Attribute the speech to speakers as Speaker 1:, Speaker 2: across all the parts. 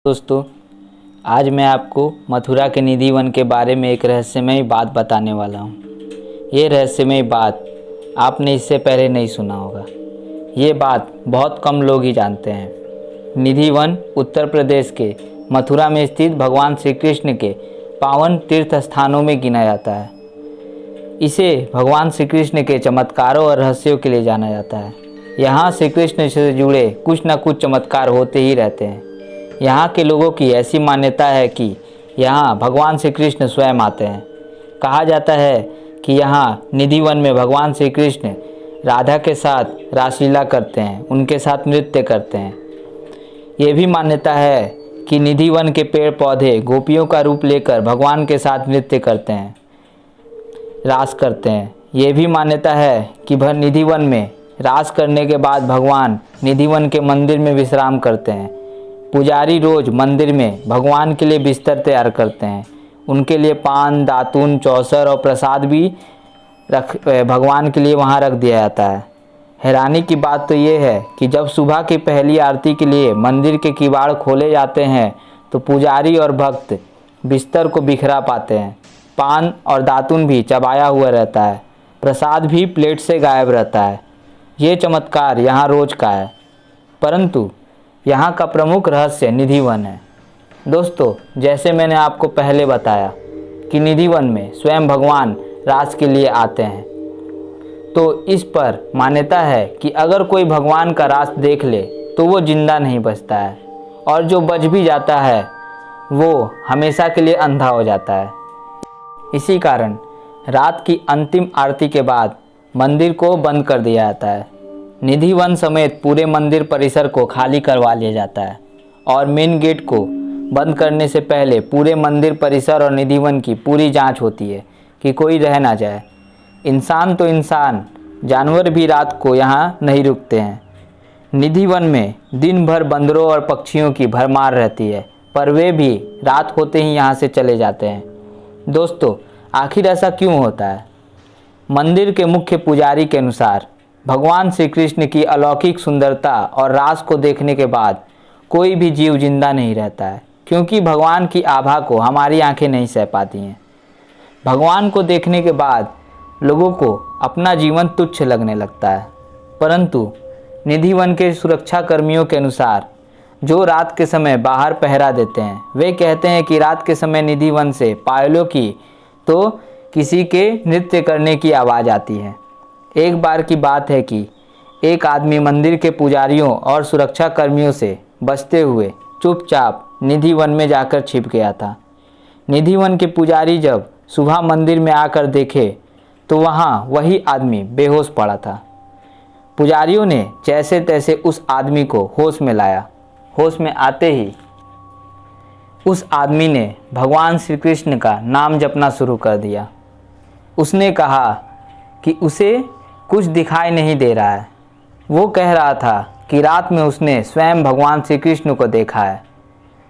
Speaker 1: दोस्तों, आज मैं आपको मथुरा के निधि वन के बारे में एक रहस्यमयी बात बताने वाला हूँ। ये रहस्यमयी बात आपने इससे पहले नहीं सुना होगा। ये बात बहुत कम लोग ही जानते हैं। निधि वन उत्तर प्रदेश के मथुरा में स्थित भगवान श्री कृष्ण के पावन तीर्थ स्थानों में गिना जाता है। इसे भगवान श्री कृष्ण के चमत्कारों और रहस्यों के लिए जाना जाता है। यहाँ श्री कृष्ण से जुड़े कुछ न कुछ चमत्कार होते ही रहते हैं। यहाँ के लोगों की ऐसी मान्यता है कि यहाँ भगवान श्री कृष्ण स्वयं आते हैं। कहा जाता है कि यहाँ निधि वन में भगवान श्री कृष्ण राधा के साथ रासलीला करते हैं, उनके साथ नृत्य करते हैं। ये भी मान्यता है कि निधि वन के पेड़ पौधे गोपियों का रूप लेकर भगवान के साथ नृत्य करते हैं, रास करते हैं। ये भी मान्यता है कि निधि वन में रास करने के बाद भगवान निधि वन के मंदिर में विश्राम करते हैं। पुजारी रोज मंदिर में भगवान के लिए बिस्तर तैयार करते हैं। उनके लिए पान, दातून, चौसर और प्रसाद भी भगवान के लिए वहाँ रख दिया जाता है। हैरानी की बात तो ये है कि जब सुबह की पहली आरती के लिए मंदिर के किवाड़ खोले जाते हैं तो पुजारी और भक्त बिस्तर को बिखरा पाते हैं। पान और दातून भी चबाया हुआ रहता है, प्रसाद भी प्लेट से गायब रहता है। ये चमत्कार यहाँ रोज का है, परंतु यहाँ का प्रमुख रहस्य निधि वन है। दोस्तों, जैसे मैंने आपको पहले बताया कि निधि वन में स्वयं भगवान रास के लिए आते हैं, तो इस पर मान्यता है कि अगर कोई भगवान का रास देख ले तो वो जिंदा नहीं बचता है, और जो बच भी जाता है वो हमेशा के लिए अंधा हो जाता है। इसी कारण रात की अंतिम आरती के बाद मंदिर को बंद कर दिया जाता है। निधि वन समेत पूरे मंदिर परिसर को खाली करवा लिया जाता है और मेन गेट को बंद करने से पहले पूरे मंदिर परिसर और निधि वन की पूरी जांच होती है कि कोई रह ना जाए। इंसान तो इंसान, जानवर भी रात को यहाँ नहीं रुकते हैं। निधि वन में दिन भर बंदरों और पक्षियों की भरमार रहती है, पर वे भी रात होते ही यहाँ से चले जाते हैं। दोस्तों, आखिर ऐसा क्यों होता है? मंदिर के मुख्य पुजारी के अनुसार भगवान श्री कृष्ण की अलौकिक सुंदरता और रास को देखने के बाद कोई भी जीव जिंदा नहीं रहता है, क्योंकि भगवान की आभा को हमारी आंखें नहीं सह पाती हैं। भगवान को देखने के बाद लोगों को अपना जीवन तुच्छ लगने लगता है, परंतु निधि वन के सुरक्षा कर्मियों के अनुसार जो रात के समय बाहर पहरा देते हैं, वे कहते हैं कि रात के समय निधि वन से पायलों की तो किसी के नृत्य करने की आवाज़ आती है। एक बार की बात है कि एक आदमी मंदिर के पुजारियों और सुरक्षा कर्मियों से बचते हुए चुपचाप निधि वन में जाकर छिप गया था। निधि वन के पुजारी जब सुबह मंदिर में आकर देखे तो वहाँ वही आदमी बेहोश पड़ा था। पुजारियों ने जैसे तैसे उस आदमी को होश में लाया। होश में आते ही उस आदमी ने भगवान श्री कृष्ण का नाम जपना शुरू कर दिया। उसने कहा कि उसे कुछ दिखाई नहीं दे रहा है। वो कह रहा था कि रात में उसने स्वयं भगवान श्री कृष्ण को देखा है।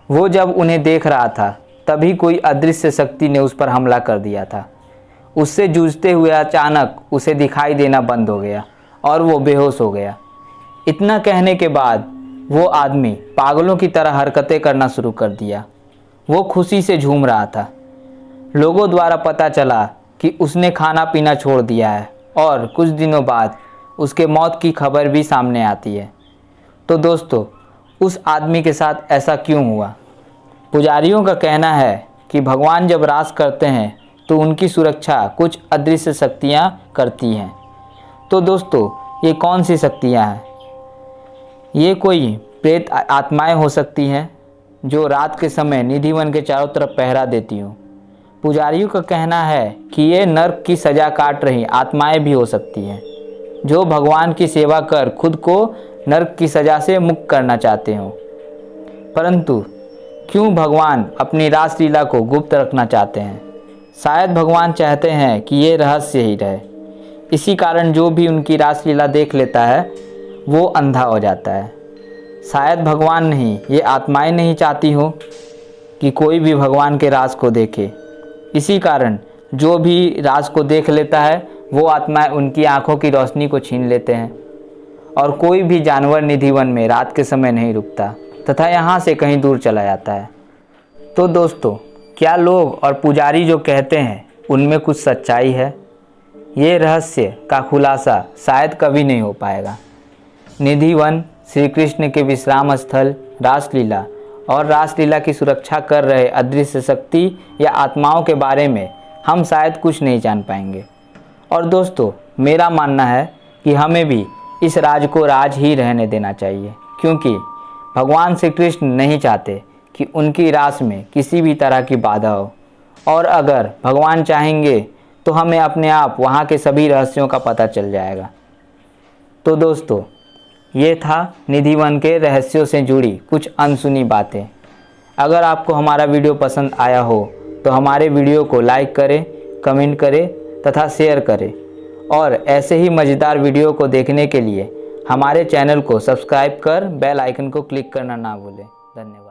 Speaker 1: वो जब उन्हें देख रहा था तभी कोई अदृश्य शक्ति ने उस पर हमला कर दिया था। उससे जूझते हुए अचानक उसे दिखाई देना बंद हो गया और वो बेहोश हो गया। इतना कहने के बाद वो आदमी पागलों की तरह हरकतें करना शुरू कर दिया। वो खुशी से झूम रहा था। लोगों द्वारा पता चला कि उसने खाना पीना छोड़ दिया है और कुछ दिनों बाद उसके मौत की खबर भी सामने आती है। तो दोस्तों, उस आदमी के साथ ऐसा क्यों हुआ? पुजारियों का कहना है कि भगवान जब रास करते हैं तो उनकी सुरक्षा कुछ अदृश्य शक्तियाँ करती हैं। तो दोस्तों, ये कौन सी शक्तियाँ हैं? ये कोई प्रेत आत्माएं हो सकती हैं जो रात के समय निधि वन के चारों तरफ पहरा देती हूँ। पुजारियों का कहना है कि ये नर्क की सज़ा काट रही आत्माएं भी हो सकती हैं जो भगवान की सेवा कर खुद को नर्क की सज़ा से मुक्त करना चाहते हो। परंतु क्यों भगवान अपनी रासलीला को गुप्त रखना चाहते हैं? शायद भगवान चाहते हैं कि ये रहस्य ही रहे। इसी कारण जो भी उनकी रासलीला देख लेता है वो अंधा हो जाता है। शायद भगवान नहीं, ये आत्माएं नहीं चाहती हो कि कोई भी भगवान के रास को देखे। इसी कारण जो भी राज को देख लेता है वो आत्माएं उनकी आंखों की रोशनी को छीन लेते हैं और कोई भी जानवर निधि वन में रात के समय नहीं रुकता। तथा यहाँ से कहीं दूर चला जाता है। तो दोस्तों, क्या लोग और पुजारी जो कहते हैं उनमें कुछ सच्चाई है? ये रहस्य का खुलासा शायद कभी नहीं हो पाएगा। निधि वन श्री कृष्ण के विश्राम स्थल, रासलीला और रासलीला की सुरक्षा कर रहे अदृश्य शक्ति या आत्माओं के बारे में हम शायद कुछ नहीं जान पाएंगे। और दोस्तों, मेरा मानना है कि हमें भी इस राज को राज ही रहने देना चाहिए, क्योंकि भगवान श्री कृष्ण नहीं चाहते कि उनकी रास में किसी भी तरह की बाधा हो। और अगर भगवान चाहेंगे तो हमें अपने आप वहाँ के सभी रहस्यों का पता चल जाएगा। तो दोस्तों, ये था निधि वन के रहस्यों से जुड़ी कुछ अनसुनी बातें। अगर आपको हमारा वीडियो पसंद आया हो तो हमारे वीडियो को लाइक करें, कमेंट करें तथा शेयर करें। और ऐसे ही मज़ेदार वीडियो को देखने के लिए हमारे चैनल को सब्सक्राइब कर बेल आइकन को क्लिक करना ना भूलें। धन्यवाद।